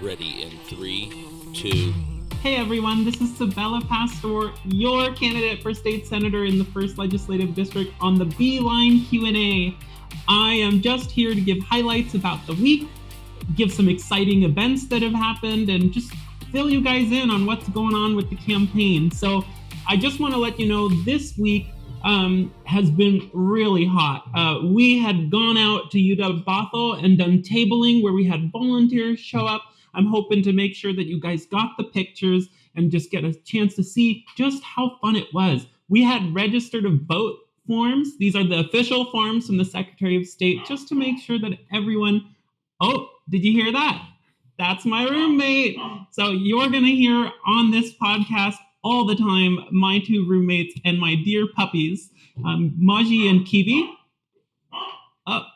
Ready in 3, 2. Hey everyone, this is Szabella Pasztor, your candidate for state senator in the 1st Legislative District on the Beeline Q&A. I am just here to give highlights about the week, give some exciting events that have happened, and just fill you guys in on what's going on with the campaign. So I just want to let you know this week has been really hot. We had gone out to UW-Bothell and done tabling where we had volunteers show up. I'm hoping to make sure that you guys got the pictures and just get a chance to see just how fun it was. We had register to vote forms. These are the official forms from the Secretary of State, just to make sure that everyone, oh, did you hear that? That's my roommate. So you're going to hear on this podcast all the time my 2 roommates and my dear puppies, Maji and Kiwi. And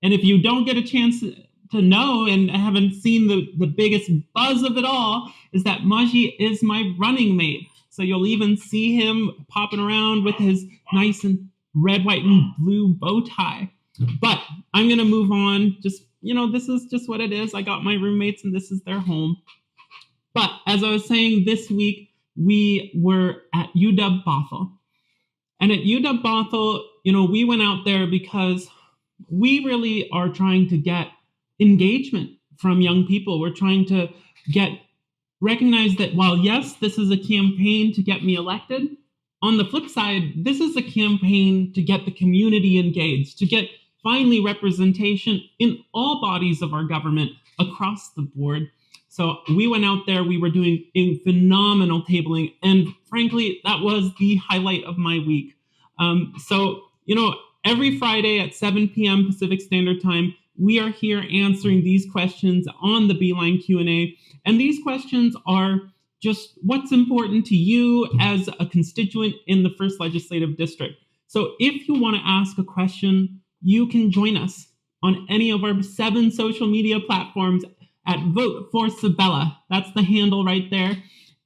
if you don't get a chance to know and haven't seen the biggest buzz of it all, is that Maji is my running mate. So you'll even see him popping around with his nice and red, white, and blue bow tie. But I'm going to move on. Just, this is just what it is. I got my roommates and this is their home. But as I was saying, this week we were at UW-Bothell. And at UW-Bothell, we went out there because we really are trying to get engagement from young people. We're trying to recognize that while, yes, this is a campaign to get me elected, on the flip side, this is a campaign to get the community engaged, to get finally representation in all bodies of our government across the board. So we went out there, we were doing a phenomenal tabling, and frankly, that was the highlight of my week. Every Friday at 7 p.m. Pacific Standard Time, we are here answering these questions on the Beeline Q&A. And these questions are just what's important to you as a constituent in the 1st Legislative District. So if you want to ask a question, you can join us on any of our 7 social media platforms at Vote for Szabella. That's the handle right there.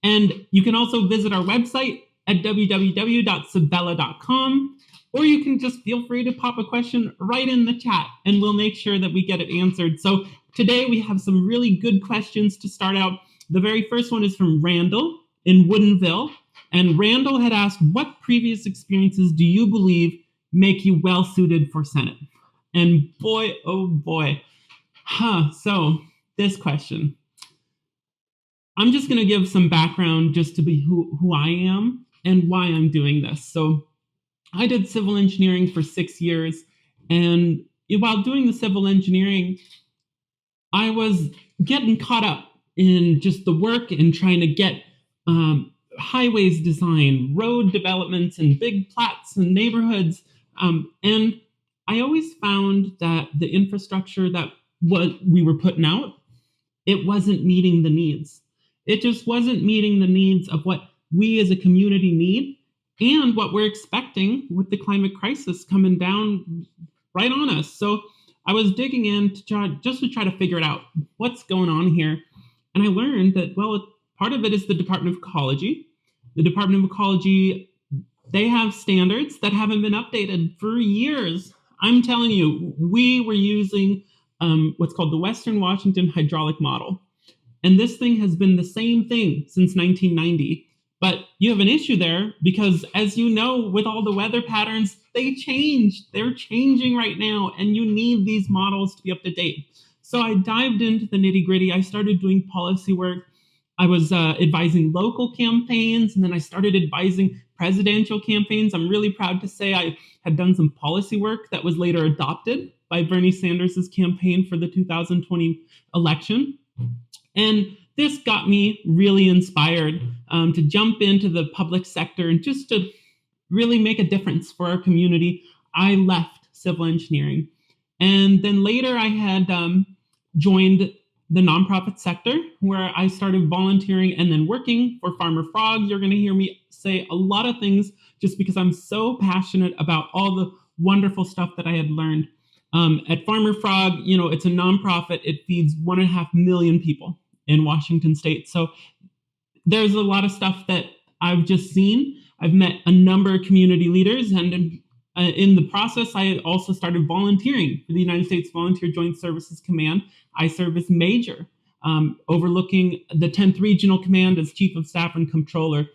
And you can also visit our website at www.sabella.com. Or you can just feel free to pop a question right in the chat and we'll make sure that we get it answered. So today we have some really good questions to start out. The very first one is from Randall in Woodinville. And Randall had asked, what previous experiences do you believe make you well suited for Senate? And boy, oh boy. So this question. I'm just going to give some background just to be who I am and why I'm doing this. So I did civil engineering for 6 years, and while doing the civil engineering, I was getting caught up in just the work and trying to get highways design, road developments, and big plats and neighborhoods. And I always found that the infrastructure that we were putting out, it wasn't meeting the needs. It just wasn't meeting the needs of what we as a community need and what we're expecting with the climate crisis coming down right on us. So I was digging in to try to figure it out. What's going on here? And I learned that, part of it is the Department of Ecology. The Department of Ecology, they have standards that haven't been updated for years. I'm telling you, we were using what's called the Western Washington Hydraulic Model. And this thing has been the same thing since 1990. But you have an issue there because, as you know, with all the weather patterns, they change. They're changing right now, and you need these models to be up to date. So I dived into the nitty-gritty. I started doing policy work. I was advising local campaigns, and then I started advising presidential campaigns. I'm really proud to say I had done some policy work that was later adopted by Bernie Sanders' campaign for the 2020 election. And this got me really inspired to jump into the public sector and just to really make a difference for our community. I left civil engineering. And then later I had joined the nonprofit sector where I started volunteering and then working for Farmer Frog. You're going to hear me say a lot of things just because I'm so passionate about all the wonderful stuff that I had learned. At Farmer Frog, it's a nonprofit. It feeds 1.5 million people in Washington State. So there's a lot of stuff that I've just seen. I've met a number of community leaders, and in the process, I also started volunteering for the United States Volunteer Joint Services Command. I serve as major. overlooking the 10th Regional Command as Chief of Staff and Comptroller.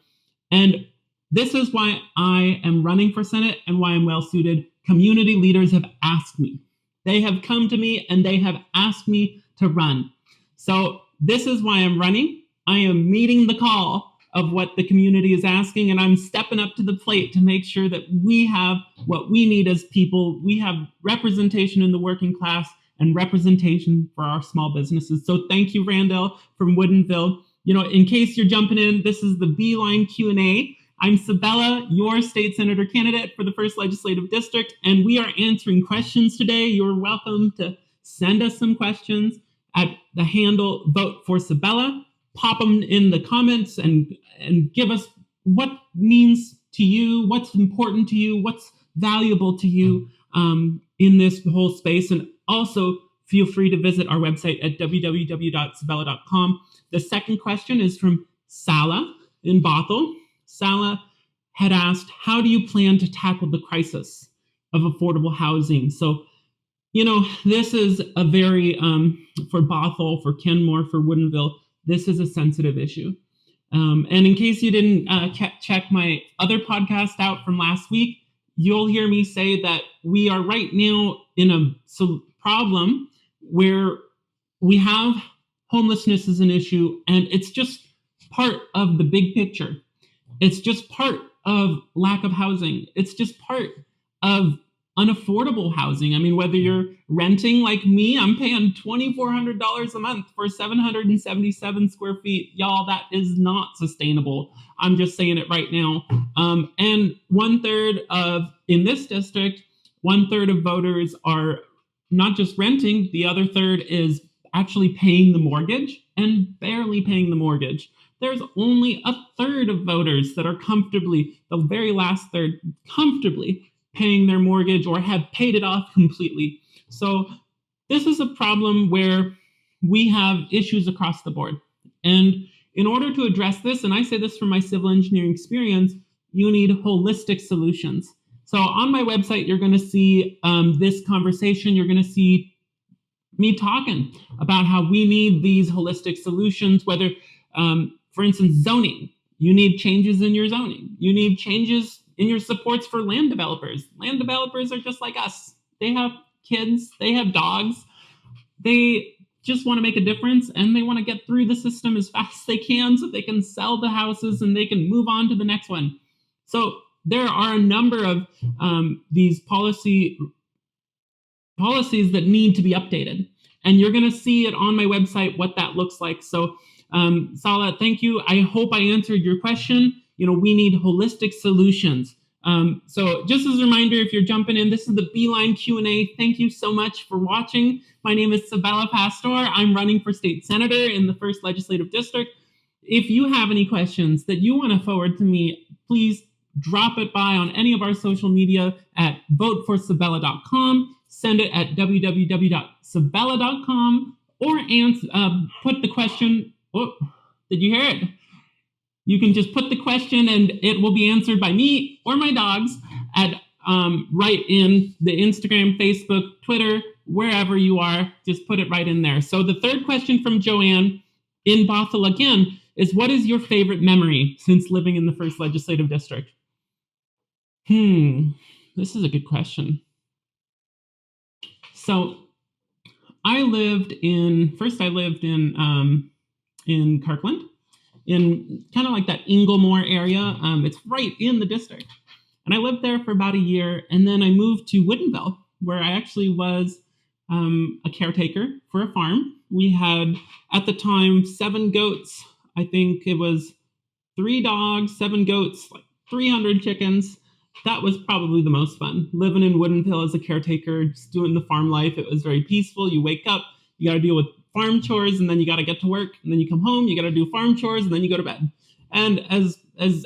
And this is why I am running for Senate and why I'm well suited. Community leaders have asked me. They have come to me and they have asked me to run. So this is why I'm running. I am meeting the call of what the community is asking, and I'm stepping up to the plate to make sure that we have what we need as people. We have representation in the working class and representation for our small businesses. So thank you, Randall from Woodinville. In case you're jumping in, this is the Beeline Q&A. I'm Sabella, your state senator candidate for the 1st Legislative District, and we are answering questions today. You're welcome to send us some questions at the handle Vote for Sabella. Pop them in the comments and give us what means to you, what's important to you, what's valuable to you in this whole space. And also feel free to visit our website at www.sabella.com. The second question is from Sala in Bothell. Sala had asked, how do you plan to tackle the crisis of affordable housing? So, this is a very, for Bothell, for Kenmore, for Woodinville, this is a sensitive issue. And in case you didn't check my other podcast out from last week, you'll hear me say that we are right now in a problem where we have homelessness as an issue, and it's just part of the big picture. It's just part of lack of housing. It's just part of unaffordable housing. I mean, whether you're renting like me, I'm paying $2,400 a month for 777 square feet. Y'all, that is not sustainable. I'm just saying it right now. And in this district, 1/3 of voters are not just renting, the other third is actually paying the mortgage and barely paying the mortgage. There's only 1/3 of voters that are comfortably, the very last third, comfortably paying their mortgage or have paid it off completely. So this is a problem where we have issues across the board. And in order to address this, and I say this from my civil engineering experience, you need holistic solutions. So on my website, you're going to see this conversation. You're going to see me talking about how we need these holistic solutions, whether, for instance, zoning. You need changes in your zoning. You need changes in your supports for land developers. Land developers are just like us. They have kids, they have dogs. They just want to make a difference, and they want to get through the system as fast as they can so they can sell the houses and they can move on to the next one. So there are a number of these policies that need to be updated. And you're going to see it on my website, what that looks like. So Sala, thank you. I hope I answered your question. We need holistic solutions. So just as a reminder, if you're jumping in, this is the Beeline Q&A. Thank you so much for watching. My name is Szabella Pasztor. I'm running for state senator in the 1st Legislative District. If you have any questions that you want to forward to me, please drop it by on any of our social media at voteforsabella.com. Send it at www.sabella.com or put the question. Oh, did you hear it? You can just put the question and it will be answered by me or my dogs at right in the Instagram, Facebook, Twitter, wherever you are. Just put it right in there. So the third question from Joanne in Bothell again is, what is your favorite memory since living in the 1st Legislative District? This is a good question. So I lived in Kirkland, in kind of like that Inglemore area. It's right in the district. And I lived there for about a year. And then I moved to Woodinville, where I actually was a caretaker for a farm. We had, at the time, 7 goats. I think it was 3 dogs, 7 goats, like 300 chickens. That was probably the most fun. Living in Woodinville as a caretaker, just doing the farm life. It was very peaceful. You wake up, you got to deal with farm chores, and then you got to get to work, and then you come home, you got to do farm chores, and then you go to bed. And as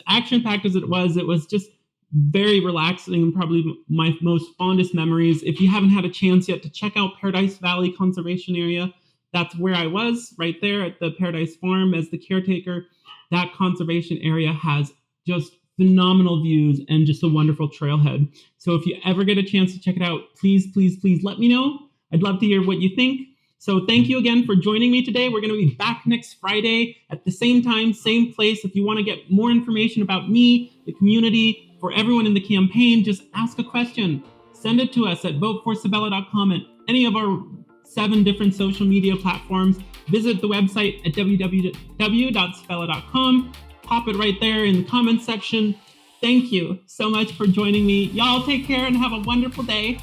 action-packed as it was just very relaxing and probably my most fondest memories. If you haven't had a chance yet to check out Paradise Valley Conservation Area, that's where I was, right there at the Paradise Farm as the caretaker. That conservation area has just phenomenal views and just a wonderful trailhead. So if you ever get a chance to check it out, please, please, please let me know. I'd love to hear what you think. So thank you again for joining me today. We're going to be back next Friday at the same time, same place. If you want to get more information about me, the community, for everyone in the campaign, just ask a question. Send it to us at voteforsabella.com and any of our 7 different social media platforms. Visit the website at www.sabella.com. Pop it right there in the comments section. Thank you so much for joining me. Y'all take care and have a wonderful day.